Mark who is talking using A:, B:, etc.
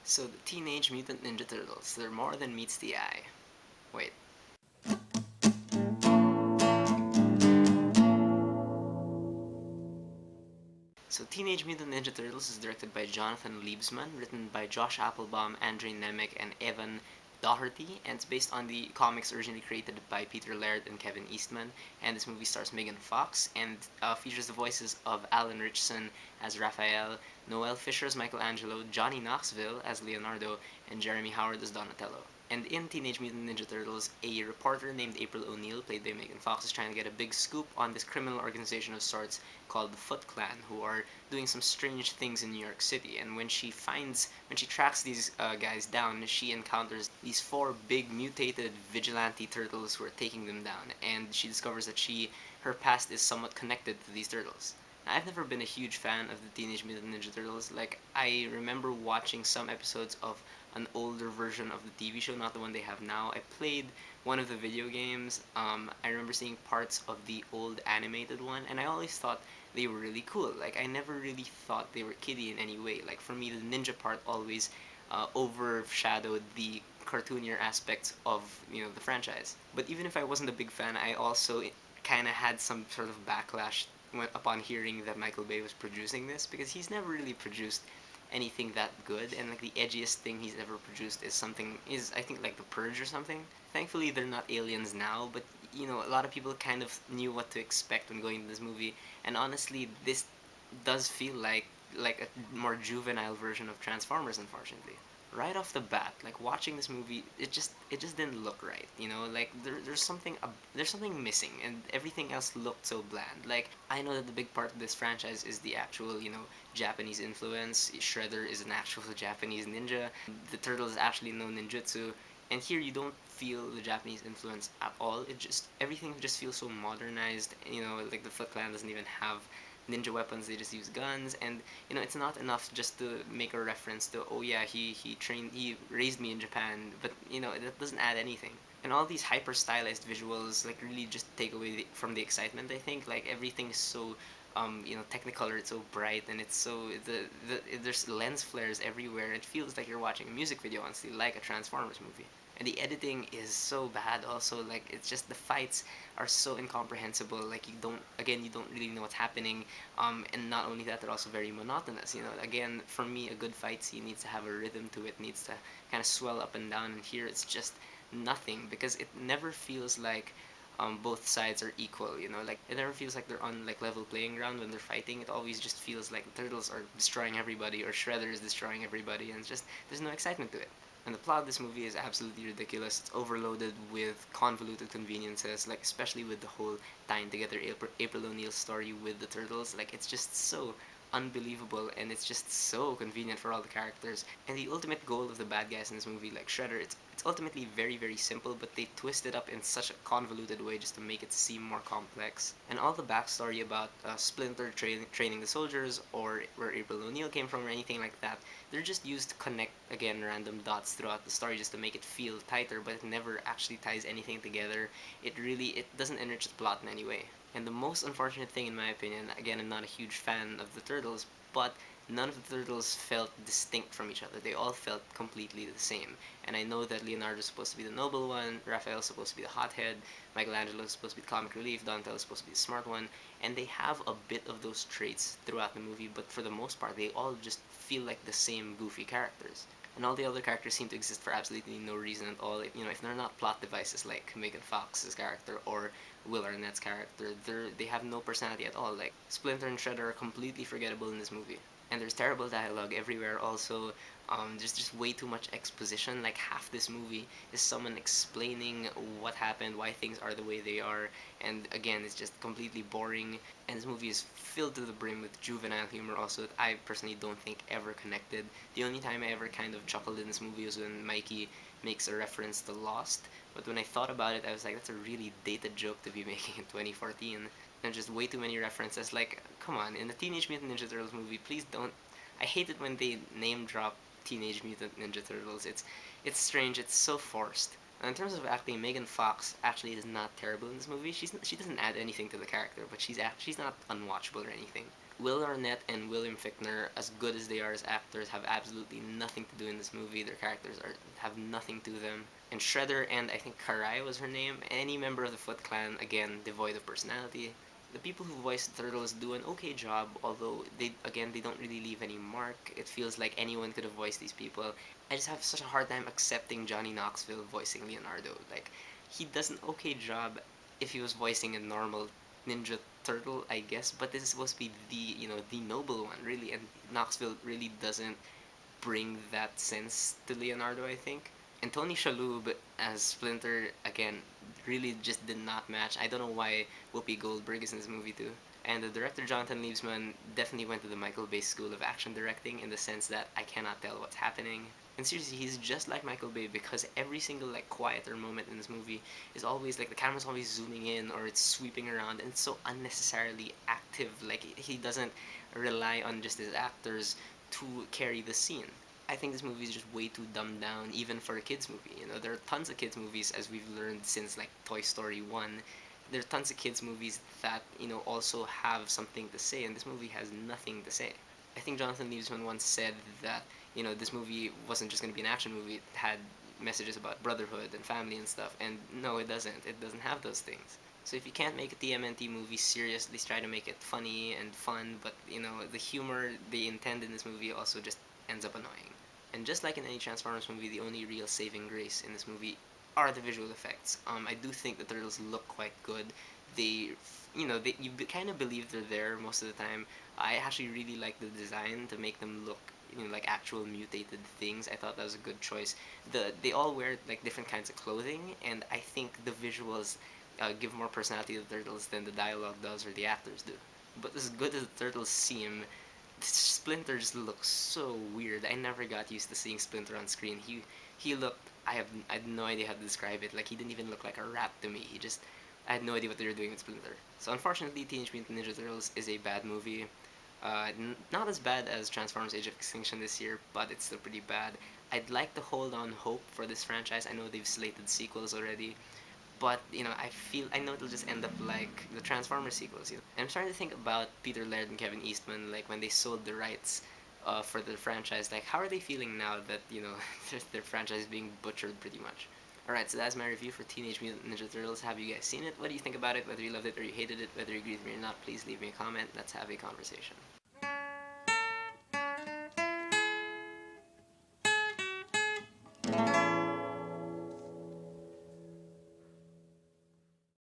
A: So the Teenage Mutant Ninja Turtles, they're more than meets the eye. Wait. So Teenage Mutant Ninja Turtles is directed by Jonathan Liebsman, written by Josh Applebaum, Andre Nemec, and Evan Doherty, and it's based on the comics originally created by Peter Laird and Kevin Eastman. And this movie stars Megan Fox and features the voices of Alan Richson as Raphael, Noel Fisher as Michelangelo, Johnny Knoxville as Leonardo, and Jeremy Howard as Donatello. And in Teenage Mutant Ninja Turtles, a reporter named April O'Neil, played by Megan Fox, is trying to get a big scoop on this criminal organization of sorts called the Foot Clan, who are doing some strange things in New York City. And when she tracks these guys down, she encounters these four big mutated vigilante turtles who are taking them down. And she discovers that her past is somewhat connected to these turtles. Now, I've never been a huge fan of the Teenage Mutant Ninja Turtles. Like, I remember watching some episodes of an older version of the TV show, not the one they have now. I played one of the video games. I remember seeing parts of the old animated one, and I always thought they were really cool. Like, I never really thought they were kiddie in any way. Like, for me, the ninja part always overshadowed the cartoonier aspects of the franchise. But even if I wasn't a big fan, I also kind of had some sort of backlash upon hearing that Michael Bay was producing this, because he's never really produced anything that good, and like the edgiest thing he's ever produced is I think like The Purge or something. Thankfully they're not aliens now, but a lot of people kind of knew what to expect when going to this movie, and honestly this does feel like a more juvenile version of Transformers, unfortunately. Right off the bat, like watching this movie, it just didn't look right. Like there's something missing, and everything else looked so bland. Like, I know that the big part of this franchise is the actual Japanese influence. Shredder is an actual Japanese ninja. The turtles actually know ninjutsu, and here you don't feel the Japanese influence at all. Everything just feels so modernized. Like the Foot Clan doesn't even have ninja weapons, they just use guns. And it's not enough just to make a reference to, oh yeah, he raised me in Japan, but that doesn't add anything. And all these hyper stylized visuals like really just take away from the excitement. I think like everything is so technicolor, it's so bright, and it's so there's lens flares everywhere. It feels like you're watching a music video, honestly, like a Transformers movie. And the editing is so bad also. Like, it's just the fights are so incomprehensible. Like, you don't really know what's happening. And not only that, they're also very monotonous. Again, for me, a good fight scene needs to have a rhythm to it, needs to kind of swell up and down. And here it's just nothing, because it never feels like both sides are equal. Like, it never feels like they're on like level playing ground when they're fighting. It always just feels like the turtles are destroying everybody, or Shredder is destroying everybody, and it's just there's no excitement to it. And the plot of this movie is absolutely ridiculous. It's overloaded with convoluted conveniences, like especially with the whole tying together April O'Neil's story with the turtles. Like, it's just so unbelievable, and it's just so convenient for all the characters. And the ultimate goal of the bad guys in this movie, like Shredder, it's ultimately very, very simple, but they twist it up in such a convoluted way just to make it seem more complex. And all the backstory about Splinter training the soldiers, or where April O'Neil came from, or anything like that, they're just used to connect, again, random dots throughout the story just to make it feel tighter, but it never actually ties anything together. It doesn't enrich the plot in any way. And the most unfortunate thing, in my opinion, again, I'm not a huge fan of the turtles, but none of the turtles felt distinct from each other. They all felt completely the same. And I know that Leonardo's supposed to be the noble one, Raphael's supposed to be the hothead, Michelangelo's supposed to be the comic relief, Donatello's supposed to be the smart one, and they have a bit of those traits throughout the movie, but for the most part, they all just feel like the same goofy characters. And all the other characters seem to exist for absolutely no reason at all. If they're not plot devices like Megan Fox's character or Will Arnett's character, they have no personality at all. Like, Splinter and Shredder are completely forgettable in this movie. And there's terrible dialogue everywhere. Also, there's just way too much exposition. Like, half this movie is someone explaining what happened, why things are the way they are, and again, it's just completely boring. And this movie is filled to the brim with juvenile humor also that I personally don't think ever connected. The only time I ever kind of chuckled in this movie was when Mikey makes a reference to Lost. But when I thought about it, I was like, that's a really dated joke to be making in 2014. And just way too many references. Like, come on, in the Teenage Mutant Ninja Turtles movie, please don't. I hate it when they name drop Teenage Mutant Ninja Turtles. It's strange. It's so forced. And in terms of acting, Megan Fox actually is not terrible in this movie. She doesn't add anything to the character, but she's not unwatchable or anything. Will Arnett and William Fichtner, as good as they are as actors, have absolutely nothing to do in this movie. Their characters have nothing to them. And Shredder and I think Karai was her name, any member of the Foot Clan, again, devoid of personality. The people who voice the turtles do an okay job, although they don't really leave any mark. It feels like anyone could have voiced these people. I just have such a hard time accepting Johnny Knoxville voicing Leonardo. Like, he does an okay job if he was voicing a normal Ninja Turtle, I guess, but this is supposed to be the noble one, really, and Knoxville really doesn't bring that sense to Leonardo, I think. And Tony Shalhoub as Splinter, again, really just did not match. I don't know why Whoopi Goldberg is in this movie too. And the director Jonathan Liebsman definitely went to the Michael Bay school of action directing in the sense that I cannot tell what's happening. And seriously, he's just like Michael Bay because every single like quieter moment in this movie is always like the camera's always zooming in or it's sweeping around and it's so unnecessarily active. Like he doesn't rely on just his actors to carry the scene. I think this movie is just way too dumbed down, even for a kids movie. There are tons of kids movies, as we've learned since like Toy Story 1. There are tons of kids movies that also have something to say, and this movie has nothing to say. I think Jonathan Liebsman once said that this movie wasn't just going to be an action movie. It had messages about brotherhood and family and stuff, and no, it doesn't. It doesn't have those things. So if you can't make a TMNT movie serious, at least try to make it funny and fun. But the humor they intend in this movie also just ends up annoying. And just like in any Transformers movie, the only real saving grace in this movie are the visual effects. I do think the turtles look quite good. They, you kind of believe they're there most of the time. I actually really like the design to make them look, like actual mutated things. I thought that was a good choice. They all wear like different kinds of clothing, and I think the visuals give more personality to the turtles than the dialogue does or the actors do. But as good as the turtles seem, Splinter just looks so weird. I never got used to seeing Splinter on screen. He looked. I had no idea how to describe it. Like he didn't even look like a rat to me. I had no idea what they were doing with Splinter. So unfortunately, Teenage Mutant Ninja Turtles is a bad movie. Not as bad as Transformers: Age of Extinction this year, but it's still pretty bad. I'd like to hold on hope for this franchise. I know they've slated sequels already, but I know it'll just end up like the Transformers sequels. And I'm starting to think about Peter Laird and Kevin Eastman, like when they sold the rights for the franchise. Like, how are they feeling now that their franchise is being butchered pretty much? Alright, so that's my review for Teenage Mutant Ninja Turtles. Have you guys seen it? What do you think about it? Whether you loved it or you hated it, whether you agree with me or not, please leave me a comment. Let's have a conversation.